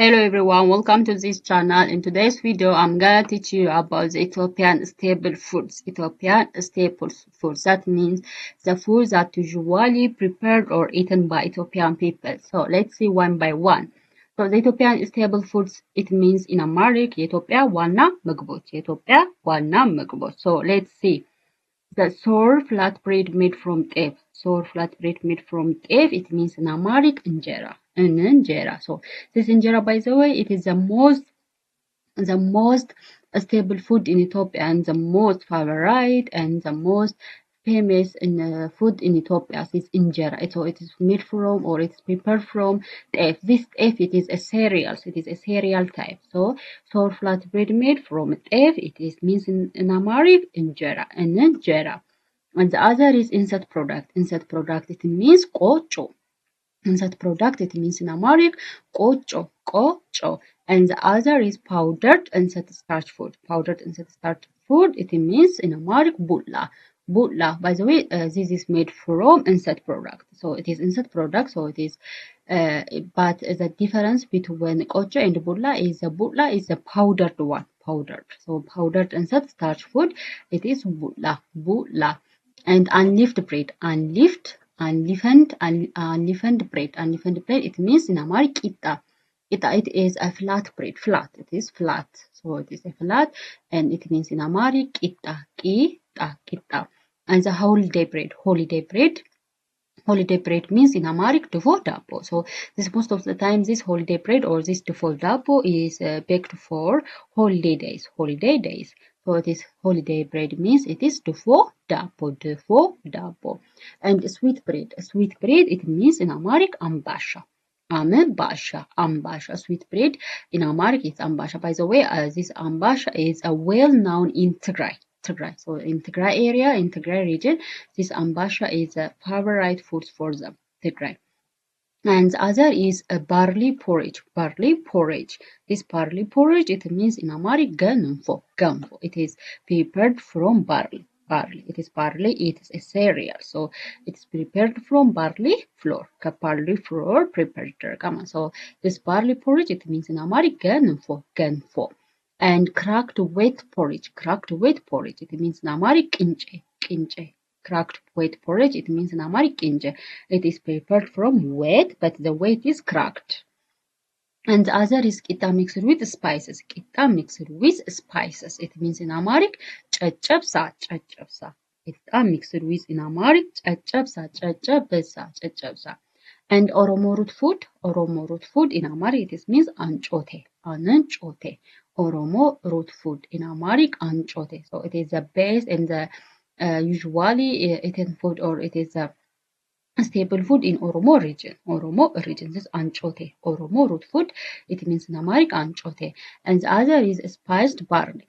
Hello everyone, welcome to this channel. In today's video, I'm gonna teach you about the Ethiopian staple foods. Ethiopian staple foods. That means the foods that usually prepared or eaten by Ethiopian people. So let's see one by one. So the Ethiopian staple foods, it means in Amharic, የኢትዮጵያ ዋና ምግቦች. የኢትዮጵያ ዋና ምግቦች. So let's see. The sour flatbread made from ጤፍ. Sour flatbread made from ጤፍ, it means in Amharic እንጀራ. Injera. So this injera, by the way, it is the most stable food in Ethiopia and the most favorite and the most famous in food in Ethiopia is injera. So it is made from or it's prepared from teff. This teff, it is a cereal. So it is a cereal type. So sour flatbread made from teff. It is means in Amharic injera and injera. And the other is insect product. Insect product, it means ቆጮ. Insect product, it means in Amharic ቆጮ, ቆጮ. And the other is powdered insect starch food. Powdered insect starch food, it means in Amharic bulla. Bulla. By the way, this is made from insect product. So it is insect product. So it is, but the difference between ቆጮ and bulla is the powdered one. Powdered. So powdered insect starch food, it is bulla. Bulla. And unleavened bread. Unleavened bread. Unleavened bread, it means in Amharic ቂጣ. It is a flat bread. Flat. It is flat. So it is a flat, and it means in Amharic ቂጣ. ቂጣ. And the holiday bread. Holiday bread. Holiday bread means in Amharic ድፎ ዳቦ. So this most of the time this holiday bread or this ድፎ ዳቦ is baked for holiday days. Holiday days. So it is holiday bread means it is ድፎ ዳቦ. And sweet bread. Sweet bread, it means in Amharic ambasha. Ambasha. Sweet bread in Amharic is ambasha. By the way, this ambasha is a well-known in Tigray. So in Tigray area, in Tigray region, this ambasha is a favorite food for them. Tigray. And the other is a barley porridge. Barley porridge. This barley porridge, it means in Amharic ገንፎ. It is prepared from barley. It is barley. It is a cereal. So it is prepared from barley flour. Barley flour prepared. So this barley porridge, it means in Amharic ገንፎ. And cracked wheat porridge. Cracked wheat porridge, it means in Amharic ቅንጬ. Cracked wheat porridge, it means in Amharic ቅንጬ. It is prepared from wheat, but the wheat is cracked. And the other is ቂጣ mixed with spices. ቂጣ mixed with spices. It means in Amharic ጨጨብሳ. ቂጣ mixed with in Amharic ጨጨብሳ. And Oromo root food in Amharic, it means አንጮቴ. Oromo root food in Amharic አንጮቴ. So it is the base and the usually eaten food, or it is a staple food in Oromo region. This is አንጮቴ. Oromo root food, it means in Amharic አንጮቴ. And the other is spiced barley.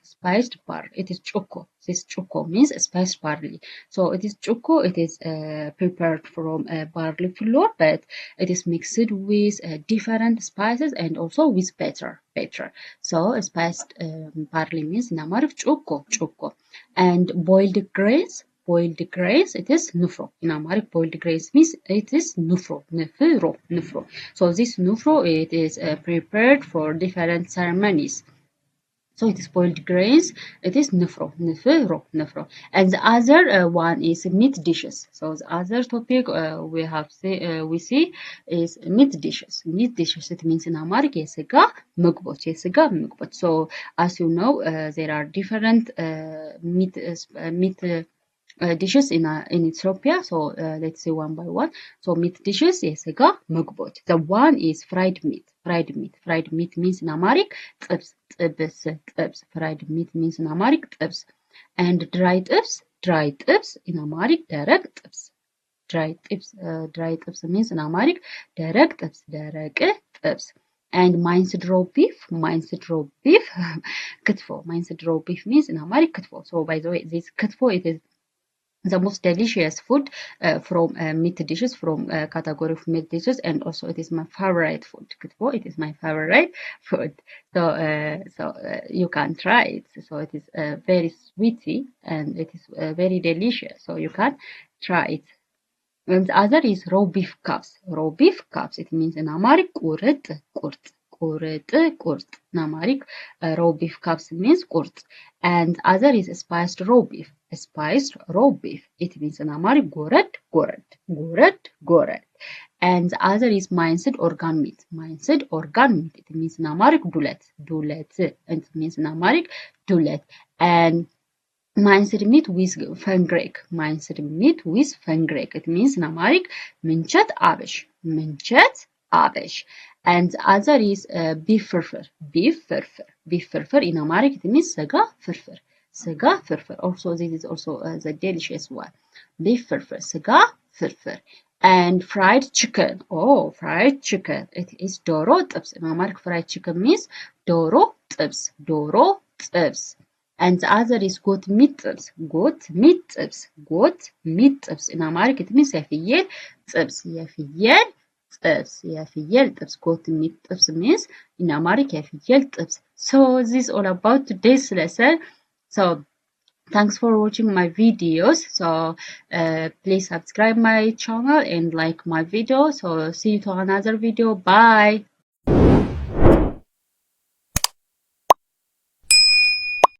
It is ጩኮ. This ጩኮ means spiced barley. So it is ጩኮ. It is prepared from barley flour, but it is mixed with different spices and also with butter. So spiced barley means in Amharic ጩኮ. And boiled grains, it is ንፍሮ. In Amharic, boiled grains means it is ንፍሮ. So this ንፍሮ, it is prepared for different ceremonies. So it is boiled grains, it is ንፍሮ. And the other one is meat dishes. So the other topic we see is meat dishes. It means in Amharic የስጋ ምግቦች. So as you know, there are different meat dishes in Ethiopia. So let's see one by one. So meat dishes, የስጋ ምግቦች. The one is fried meat. Fried meat means in Amharic ጥብስ. Fried meat means in Amharic ጥብስ. And dry ጥብስ in Amharic ደረቅ ጥብስ. Dry ጥብስ means in Amharic ደረቅ ጥብስ. And minced raw beef ክትፎ. Minced raw beef means in Amharic ክትፎ. So by the way, this ክትፎ, it is the most delicious food from meat dishes, from category of meat dishes, and also it is my favorite food. ክትፎ, it is my favorite food. So you can try it. So it is very sweety and it is very delicious. So you can try it. And the other is raw beef cups. It means in Amharic ቁርጥ. ቁርጥ, ቁርጥ. In Amharic, raw beef cups means ቁርጥ. And other is spiced raw beef. Spiced raw beef. It means in Amharic ጎረድ, ጎረድ, ጎረድ, ጎረድ. And the other is minced organ meat. Minced organ meat. It means in Amharic ዱለት, ዱለት. It means in Amharic ዱለት. And minced meat with fenugreek. Minced meat with fenugreek. It means in Amharic ምንቸት አብሽ, ምንቸት አብሽ. And the other is beef ፍርፍር. Beef ፍርፍር. Beef ፍርፍር in Amharic it means ስጋ ፍርፍር. ስጋ ፍርፍር. Also this is also the delicious one. Beef ፍርፍር. ስጋ ፍርፍር. And fried chicken. Oh, fried chicken. It is ዶሮ ጥብስ. In Amharic fried chicken means ዶሮ ጥብስ. ዶሮ ጥብስ. And the other is goat meat ጥብስ. goat meat ጥብስ. goat meat ጥብስ. In Amharic it means የፍየል ጥብስ. የፍየል ጥብስ. የፍየል ጥብስ. goat meat ጥብስ means in Amharic የፍየል ጥብስ. So this is all about today's lesson. So thanks for watching my videos. So please subscribe my channel and like my video. So see you to another video. Bye.